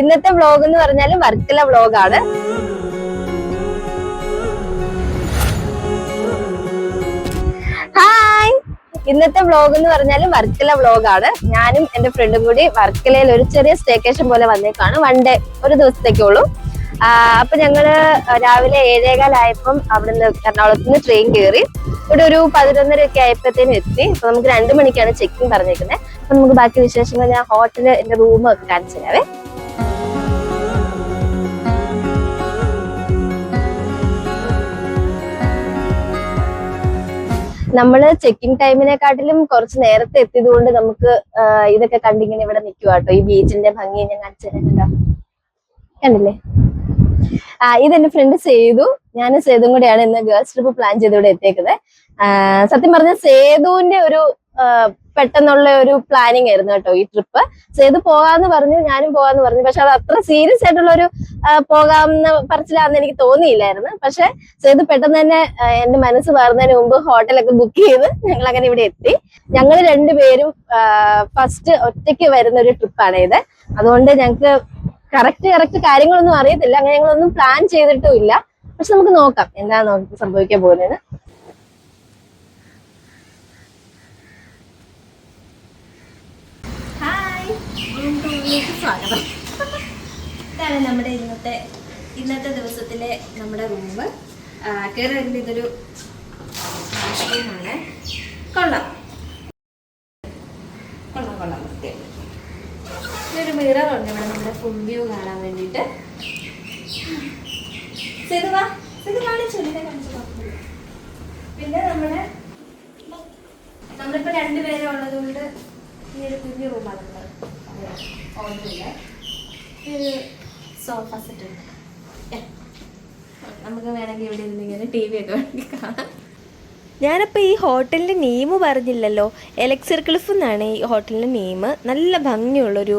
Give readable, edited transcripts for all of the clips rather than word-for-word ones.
ഇന്നത്തെ വ്ലോഗ് എന്ന് പറഞ്ഞാൽ വർക്കല വ്ലോഗാണ്. ഹായ്, ഇന്നത്തെ വ്ലോഗ് എന്ന് പറഞ്ഞാൽ വർക്കല വ്ലോഗാണ്. ഞാനും എന്റെ ഫ്രണ്ടും കൂടി വർക്കലയിൽ ഒരു ചെറിയ സ്റ്റേക്കേഷൻ പോലെ വന്നേക്കാണ്. വൺ ഡേ, ഒരു ദിവസത്തേക്കുള്ളൂ. അപ്പൊ ഞങ്ങള് രാവിലെ 7:15 അവിടുന്ന് എറണാകുളത്ത് നിന്ന് ട്രെയിൻ കയറി ഇവിടെ ഒരു 11:30 ആയപ്പോഴത്തേനും എത്തി. അപ്പൊ നമുക്ക് 2 മണിക്കാണ് ചെക്കിംഗ് പറഞ്ഞേക്കുന്നത്. അപ്പൊ നമുക്ക് ബാക്കി വിശേഷങ്ങൾ ഞാൻ ഹോട്ടല് എന്റെ റൂം ഒക്കെ കാണിച്ചു തരാവേ. നമ്മള് ചെക്കിംഗ് ടൈമിനെക്കാട്ടിലും കുറച്ച് നേരത്തെ എത്തിയത് കൊണ്ട് നമുക്ക് ഇതൊക്കെ കണ്ടിങ്ങനെ ഇവിടെ നിൽക്കുവാട്ടോ. ഈ ബീച്ചിന്റെ ഭംഗി ഞാൻ കാണിച്ചു തരാനുണ്ടോ, കണ്ടില്ലേ? ഇതെന്റെ ഫ്രണ്ട് സേതു, ഞാനും സേതും കൂടെയാണ് ഇന്ന് ഗേൾസ് ട്രിപ്പ് പ്ലാൻ ചെയ്ത് ഇവിടെ എത്തിയേക്കുന്നത്. സത്യം പറഞ്ഞ സേതുവിന്റെ ഒരു പെട്ടെന്നുള്ള ഒരു പ്ലാനിങ് ആയിരുന്നു കേട്ടോ ഈ ട്രിപ്പ്. സേതു പോകാന്ന് പറഞ്ഞു, ഞാനും പോകാന്ന് പറഞ്ഞു. പക്ഷെ അത് അത്ര സീരിയസ് ആയിട്ടുള്ള ഒരു പോകാമെന്ന് പറച്ചിലാന്ന് എനിക്ക് തോന്നിയില്ലായിരുന്നു. പക്ഷെ സേതു പെട്ടെന്ന് തന്നെ എന്റെ മനസ്സ് മാറുന്നതിന് മുമ്പ് ഹോട്ടലൊക്കെ ബുക്ക് ചെയ്ത് ഞങ്ങൾ അങ്ങനെ ഇവിടെ എത്തി. ഞങ്ങൾ രണ്ടുപേരും ഫസ്റ്റ് ഒറ്റയ്ക്ക് വരുന്ന ഒരു ട്രിപ്പാണ് ഇത്. അതുകൊണ്ട് ഞങ്ങക്ക് കറക്റ്റ് കാര്യങ്ങളൊന്നും അറിയത്തില്ല. അങ്ങനെ ഞങ്ങളൊന്നും പ്ലാൻ ചെയ്തിട്ടും ഇല്ല. പക്ഷെ നമുക്ക് നോക്കാം എന്താണ് സംഭവിക്കാൻ പോകുന്നത്. സ്വാഗതം. ഇതാണ് നമ്മുടെ ഇന്നത്തെ ദിവസത്തിലെ നമ്മുടെ റൂം. കയറി വരുമ്പോൾ ഇതൊരു റൂമാണ്. കൊള്ളാം വൃത്തിയാണ്. ഇതൊരു മിറർ ഉണ്ട് ഇവിടെ നമ്മുടെ ഫുൾ വ്യൂ കാണാൻ വേണ്ടിയിട്ട്. കാണിച്ചു. പിന്നെ നമ്മളിപ്പോ 2 പേരെ ഉള്ളത് കൊണ്ട് ഈ ഒരു കുഞ്ഞു റൂമാണ് ഒരു സോഫ സെറ്റ് ഉണ്ട്. നമുക്ക് വേണമെങ്കിൽ ഇവിടെ ഇരുന്ന് ഇങ്ങനെ TV ഒക്കെ വേണമെങ്കിൽ കാണാം. ഞാനപ്പോൾ ഈ ഹോട്ടലിൻ്റെ നെയിം പറഞ്ഞില്ലല്ലോ. എലക്സിർ ക്ലിഫ് എന്നാണ് ഈ ഹോട്ടലിൻ്റെ നെയിം. നല്ല ഭംഗിയുള്ളൊരു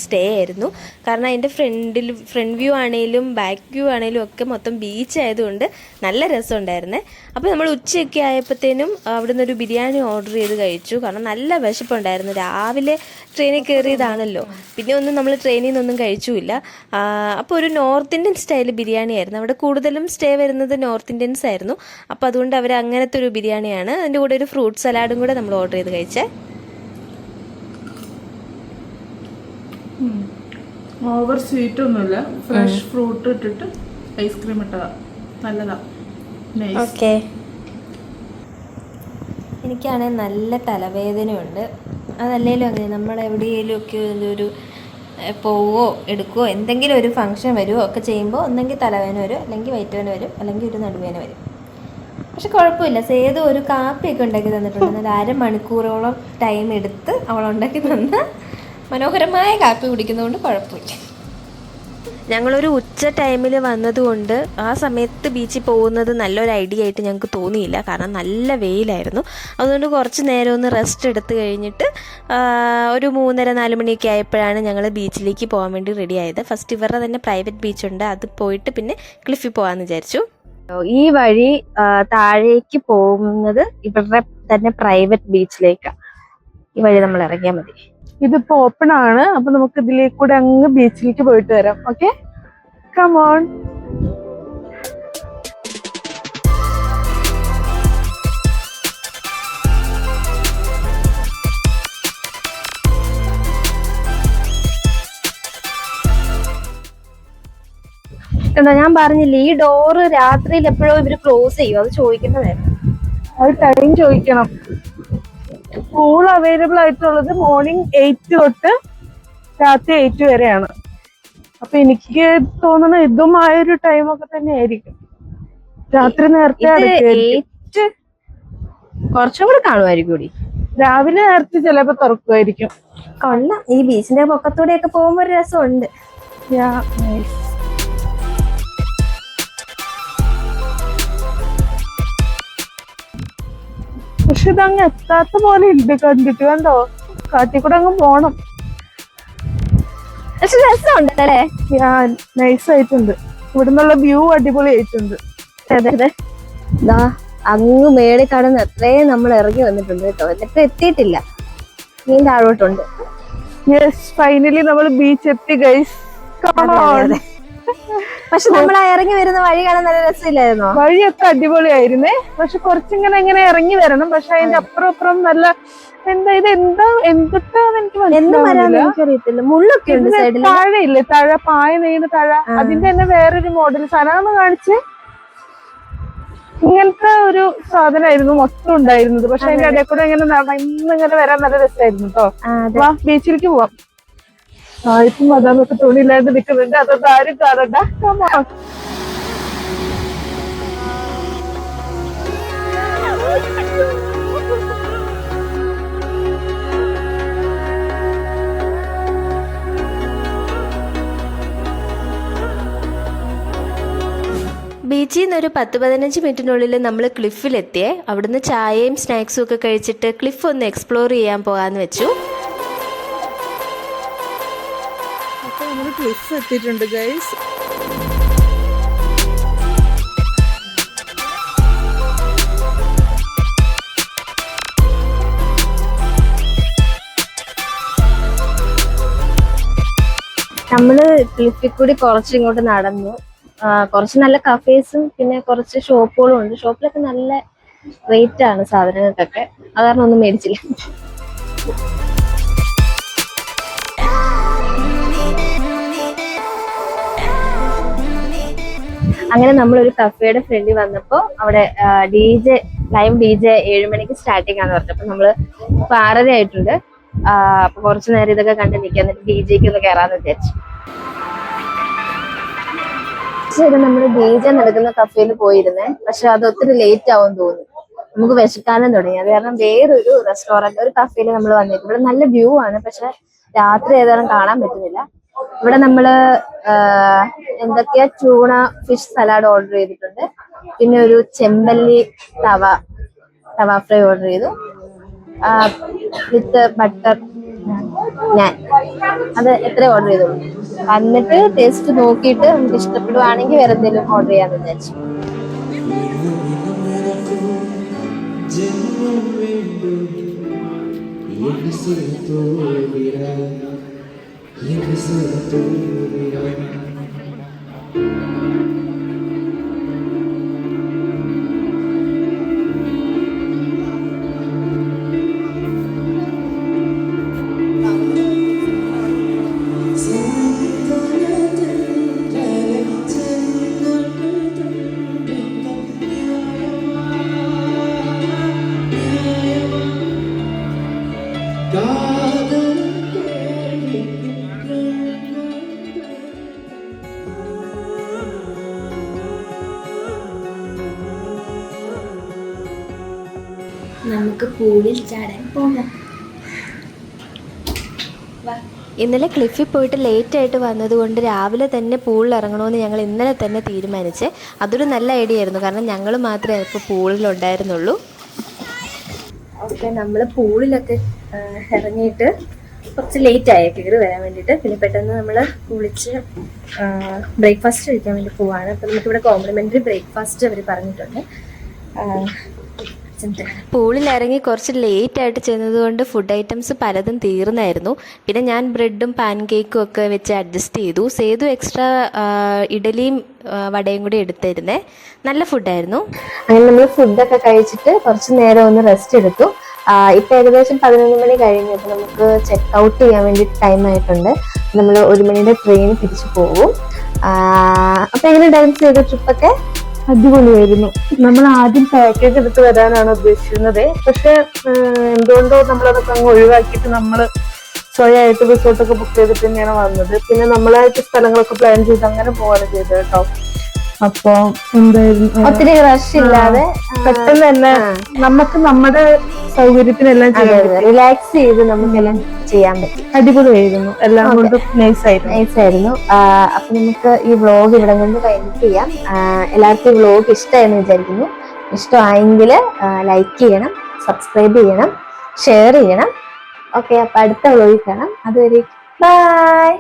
സ്റ്റേ ആയിരുന്നു. കാരണം അതിൻ്റെ ഫ്രണ്ട് വ്യൂ ആണെങ്കിലും ബാക്ക് വ്യൂ ആണെങ്കിലും ഒക്കെ മൊത്തം ബീച്ച് ആയതുകൊണ്ട് നല്ല രസമുണ്ടായിരുന്നേ. അപ്പോൾ നമ്മൾ ഉച്ചയൊക്കെ ആയപ്പോഴത്തേനും അവിടെ നിന്നൊരു ബിരിയാണി ഓർഡർ ചെയ്ത് കഴിച്ചു. കാരണം നല്ല വിശപ്പുണ്ടായിരുന്നു. രാവിലെ ട്രെയിനിൽ കയറിയതാണല്ലോ, പിന്നെ ഒന്നും നമ്മൾ ട്രെയിനിൽ നിന്നൊന്നും കഴിച്ചുമില്ല. അപ്പോൾ ഒരു നോർത്ത് ഇന്ത്യൻ സ്റ്റൈൽ ബിരിയാണി ആയിരുന്നു. അവിടെ കൂടുതലും സ്റ്റേ വരുന്നത് നോർത്ത് ഇന്ത്യൻസ് ആയിരുന്നു. അപ്പോൾ അതുകൊണ്ട് അവർ അങ്ങനത്തെ ഒരു ബിരിയാണിയാണ്. അതിൻ്റെ കൂടെ ഒരു ഫ്രൂട്ട് സലാഡും കൂടെ നമ്മൾ ഓർഡർ ചെയ്ത് കഴിച്ചേ. ഓവർ സ്വീറ്റ് ഒന്നുമില്ല, ഫ്രഷ് ഫ്രൂട്ട് ഇട്ടിട്ട് ഐസ്ക്രീം ഇട്ടതാ, നല്ലതാ. ഓക്കെ. എനിക്കാണെങ്കിൽ നല്ല തലവേദനയുണ്ട്. അതല്ലേലും അങ്ങനെ നമ്മൾ എവിടെയെങ്കിലും ഒക്കെ ഒരു പോവോ എടുക്കുകയോ എന്തെങ്കിലും ഒരു ഫംഗ്ഷൻ വരുമോ ഒക്കെ ചെയ്യുമ്പോൾ ഒന്നെങ്കിൽ തലവേദന വരും, അല്ലെങ്കിൽ വയറ്റുവേദന വരും, അല്ലെങ്കിൽ ഒരു നടുവേദന വരും. പക്ഷെ കുഴപ്പമില്ല, സേതു ഒരു കാപ്പിയൊക്കെ ഉണ്ടാക്കി തന്നിട്ടുണ്ട്. ഒരു 1/2 മണിക്കൂറോളം ടൈം എടുത്ത് അവളുണ്ടാക്കി തന്ന മനോഹരമായ കാപ്പി കുടിക്കുന്നതുകൊണ്ട് കുഴപ്പമില്ല. ഞങ്ങളൊരു ഉച്ച ടൈമിൽ വന്നതുകൊണ്ട് ആ സമയത്ത് ബീച്ചിൽ പോകുന്നത് നല്ലൊരു ഐഡിയ ആയിട്ട് ഞങ്ങൾക്ക് തോന്നിയില്ല. കാരണം നല്ല വെയിലായിരുന്നു. അതുകൊണ്ട് കുറച്ച് നേരം ഒന്ന് റെസ്റ്റ് എടുത്ത് കഴിഞ്ഞിട്ട് ഒരു 3:30-4 മണിയൊക്കെ ആയപ്പോഴാണ് ഞങ്ങൾ ബീച്ചിലേക്ക് പോകാൻ വേണ്ടി റെഡി ആയത്. ഫസ്റ്റ് ഇവരുടെ തന്നെ പ്രൈവറ്റ് ബീച്ചുണ്ട്, അത് പോയിട്ട് പിന്നെ ക്ലിഫിൽ പോകാമെന്ന് വിചാരിച്ചു. ഈ വഴി താഴേക്ക് പോകുന്നത് ഇവരുടെ തന്നെ പ്രൈവറ്റ് ബീച്ചിലേക്കാണ്. ഈ വഴി നമ്മൾ ഇറങ്ങിയാൽ മതി. ഇതിപ്പോ ഓപ്പൺ ആണ്, അപ്പൊ നമുക്ക് ഇതിലേക്ക് കൂടെ അങ്ങ് ബീച്ചിലേക്ക് പോയിട്ട് വരാം. Okay, come on. എന്താ ഞാൻ പറഞ്ഞില്ലേ, ഈ ഡോറ് രാത്രിയിൽ എപ്പോഴും ഇവര് ക്ലോസ് ചെയ്യും. അത് ചോദിക്കുന്നതായിരുന്നു. അത് ടൈം ചോദിക്കണം. പൂൾ അവൈലബിൾ ആയിട്ടുള്ളത് മോർണിംഗ് 8 തൊട്ട് രാത്രി 8 വരെയാണ്. അപ്പൊ എനിക്ക് തോന്നുന്നു ഇതുമായൊരു ടൈമൊക്കെ തന്നെ ആയിരിക്കും. രാത്രി നേരത്തെ കുറച്ചും കൂടെ കാണുമായിരിക്കും. രാവിലെ നേരത്തെ ചിലപ്പോ തുറക്കുമായിരിക്കും. കൊള്ളാം. ഈ ബീച്ചിന്റെ പൊക്കത്തൂടെ ഒക്കെ പോകുമ്പോ ഒരു രസമുണ്ട്. പക്ഷെ ഇതങ്ങ് എത്താത്ത പോലെ ഉണ്ട് കണ്ടിട്ട്. കണ്ടോ, കാട്ടിക്കൂടെ അങ്ങ് പോണം. പക്ഷെ രസമുണ്ടല്ലേ, നൈസ് ആയിട്ടുണ്ട്. ഇവിടുന്നുള്ള വ്യൂ അടിപൊളി ആയിട്ടുണ്ട്. അതെ, അങ്ങ് മേളിൽ കാണുന്ന അത്രയും നമ്മൾ ഇറങ്ങി വന്നിട്ടുണ്ട് കേട്ടോ. എന്നിട്ട് എത്തിയിട്ടില്ല, നീ താഴോട്ടുണ്ട്. യെസ്, ഫൈനലി നമ്മൾ ബീച്ച് എത്തി ഗൈസ്. കാണാൻ. പക്ഷെ നമ്മൾ ഇറങ്ങി വരുന്ന വഴി കാണാൻ നല്ല രസമില്ലായിരുന്നോ? വഴിയൊക്കെ അടിപൊളിയായിരുന്നേ. പക്ഷെ കുറച്ചിങ്ങനെ ഇങ്ങനെ ഇറങ്ങി വരണം. പക്ഷെ അതിന്റെ അപ്പുറം നല്ല എന്തൊക്കെയാന്ന് എനിക്ക് മനസ്സിലാവുന്നില്ല. എനിക്കറിയത്തില്ല. മുള്ളൊക്കെ ഉണ്ട് സൈഡിൽ. താഴെയില്ലേ, പായ നെയ്യുന്ന താഴ, അതിന്റെ തന്നെ വേറൊരു മോഡൽ സാധനം കാണിച്ച്. ഇങ്ങനത്തെ ഒരു സാധനമായിരുന്നു മൊത്തം ഉണ്ടായിരുന്നത്. പക്ഷെ അതിന്റെ ഇടയിൽ കൂടെ ഇങ്ങനെ വരാൻ നല്ല രസമായിരുന്നു കേട്ടോ. വാ, ബീച്ചിലേക്ക് പോവാം. ആയിട്ടും അതാന്നൊക്കെ തുണിയില്ലാണ്ട് നിൽക്കുന്നുണ്ട്. അതൊന്നും ആരും കാണണ്ട. ബീച്ചിൽ നിന്ന് ഒരു 10-15 മിനിറ്റിനുള്ളിൽ നമ്മൾ ക്ലിഫിലെത്തിയേ. അവിടുന്ന് ചായയും സ്നാക്സും ഒക്കെ കഴിച്ചിട്ട് ക്ലിഫ് ഒന്ന് എക്സ്പ്ലോർ ചെയ്യാൻ പോകാമെന്ന് വെച്ചു. അപ്പോൾ നമ്മൾ ക്ലിഫ് എത്തിയിട്ടുണ്ട് ഗൈസ്. നമ്മള് ക്ലിഫിൽ കൂടി കുറച്ചിങ്ങോട്ട് നടന്നു. കുറച്ച് നല്ല കഫേസും പിന്നെ കുറച്ച് ഷോപ്പുകളും ഉണ്ട്. ഷോപ്പിലൊക്കെ നല്ല റേറ്റ് ആണ് സാധനങ്ങൾക്കൊക്കെ. അത് കാരണം ഒന്നും മേടിച്ചില്ല. അങ്ങനെ നമ്മളൊരു കഫേയുടെ ഫ്രണ്ടിൽ വന്നപ്പോ അവിടെ ലൈവ് DJ 7 മണിക്ക് സ്റ്റാർട്ടിങ് ആണെന്ന് പറഞ്ഞപ്പോ നമ്മള് ഇപ്പൊ 6:30 ആയിട്ടുണ്ട്. അപ്പൊ കുറച്ചു നേരം ഇതൊക്കെ കണ്ട് നിൽക്കാൻ, എന്നിട്ട് DJക്ക് ഒന്ന് കയറാന്ന് വിചാരിച്ചു. ശരി, നമ്മള് DJ നടക്കുന്ന കഫേയിൽ പോയിരുന്നേ. പക്ഷെ അത് ഒത്തിരി ലേറ്റ് ആവും തോന്നി. നമുക്ക് വിശക്കാനും തുടങ്ങി. അത് കാരണം വേറൊരു റെസ്റ്റോറന്റ്, ഒരു കഫേയിൽ നമ്മൾ വന്നേക്കും. ഇവിടെ നല്ല വ്യൂ ആണ്, പക്ഷെ രാത്രി ഏതായാലും കാണാൻ പറ്റുന്നില്ല. ഇവിടെ നമ്മള് എന്തൊക്കെയാ ട്യൂണ ഫിഷ് സലാഡ് ഓർഡർ ചെയ്തിട്ടുണ്ട്. പിന്നെ ഒരു ചെമ്പല്ലി തവ ഫ്രൈ ഓർഡർ ചെയ്തു വിത്ത് ബട്ടർ ഞാൻ. അത് എത്ര ഓർഡർ ചെയ്തോളൂ. എന്നിട്ട് ടേസ്റ്റ് നോക്കിയിട്ട് നമുക്ക് ഇഷ്ടപ്പെടുവാണെങ്കിൽ വേറെ എന്തെങ്കിലും ഓർഡർ ചെയ്യാന്ന് വിചാരിച്ചു. നമുക്ക് പൂളിൽ ചാടാൻ പോകാം. ഇന്നലെ ക്ലിഫിൽ പോയിട്ട് ലേറ്റ് ആയിട്ട് വന്നതുകൊണ്ട് രാവിലെ തന്നെ പൂളിൽ ഇറങ്ങണമെന്ന് ഞങ്ങൾ ഇന്നലെ തന്നെ തീരുമാനിച്ച്. അതൊരു നല്ല ഐഡിയ ആയിരുന്നു, കാരണം ഞങ്ങൾ മാത്രമേ ഇപ്പോൾ പൂളിലുണ്ടായിരുന്നുള്ളൂ. ഓക്കെ, നമ്മൾ പൂളിലൊക്കെ ഇറങ്ങിയിട്ട് കുറച്ച് ലേറ്റായി കയറി വരാൻ വേണ്ടിയിട്ട്. പിന്നെ പെട്ടെന്ന് നമ്മൾ കുളിച്ച് ബ്രേക്ക്ഫാസ്റ്റ് കഴിക്കാൻ വേണ്ടി പോവാണ്. അപ്പോൾ നമുക്കിവിടെ കോംപ്ലിമെൻ്ററി ബ്രേക്ക്ഫാസ്റ്റ് അവർ പറഞ്ഞിട്ടുണ്ട്. പൂളിൽ ഇറങ്ങി കുറച്ച് ലേറ്റ് ആയിട്ട് ചെന്നതുകൊണ്ട് ഫുഡ് ഐറ്റംസ് പലതും തീർന്നായിരുന്നു. പിന്നെ ഞാൻ ബ്രെഡും പാൻ കേക്കും ഒക്കെ വെച്ച് അഡ്ജസ്റ്റ് ചെയ്തു. സേതു എക്സ്ട്രാ ഇഡലിയും വടയും കൂടി എടുത്തിരുന്നേ. നല്ല ഫുഡായിരുന്നു. അങ്ങനെ നമ്മൾ ഫുഡൊക്കെ കഴിച്ചിട്ട് കുറച്ച് നേരം ഒന്ന് റെസ്റ്റ് എടുത്തു. ഇപ്പൊ ഏകദേശം 11 മണി കഴിഞ്ഞു. അപ്പൊ നമുക്ക് ചെക്ക് ഔട്ട് ചെയ്യാൻ വേണ്ടി ടൈം ആയിട്ടുണ്ട്. നമ്മൾ 1 മണിയുടെ ട്രെയിൻ തിരിച്ചു പോകും. അപ്പൊ എങ്ങനെ ഡാൻസ് ചെയ്ത ട്രിപ്പൊക്കെ? അടിപൊളിയായിരുന്നു. നമ്മൾ ആദ്യം പാക്കേജ് എടുത്ത് വരാനാണ് ഉദ്ദേശിച്ചിരുന്നത്. പക്ഷെ എന്തുകൊണ്ടോ നമ്മളതൊക്കെ അങ്ങ് ഒഴിവാക്കിയിട്ട് നമ്മള് സ്വയമായിട്ട് റിസോർട്ടൊക്കെ ബുക്ക് ചെയ്തിട്ട് തന്നെയാണ് വന്നത്. പിന്നെ നമ്മളായിട്ട് സ്ഥലങ്ങളൊക്കെ പ്ലാൻ ചെയ്ത് അങ്ങനെ പോവാണ് ചെയ്തത് കേട്ടോ. അപ്പൊ എന്തായിരുന്നു, ഒത്തിരി റഷ് ഇല്ലാതെ പെട്ടെന്ന് തന്നെ നമുക്ക് നമ്മുടെ സൗകര്യത്തിനെല്ലാം ചെയ്യാൻ റിലാക്സ് ചെയ്ത് നമുക്കെല്ലാം ചെയ്യാൻ പറ്റും. അടിപൊളിയായിരുന്നു. എല്ലാം കൊണ്ടും നൈസായിരുന്നു. അപ്പൊ നമുക്ക് ഈ വ്ളോഗ് ഇവിടെ കൊണ്ട് വൈൻഡ് ചെയ്യാം. എല്ലാവർക്കും ഈ വ്ളോഗ് ഇഷ്ടമായെന്ന് വിചാരിക്കുന്നു. ഇഷ്ടമായെങ്കിൽ ലൈക്ക് ചെയ്യണം, സബ്സ്ക്രൈബ് ചെയ്യണം, ഷെയർ ചെയ്യണം. ഓക്കെ, അപ്പൊ അടുത്ത വ്ളോഗിൽ കാണാം. അതുവരെ ബൈ.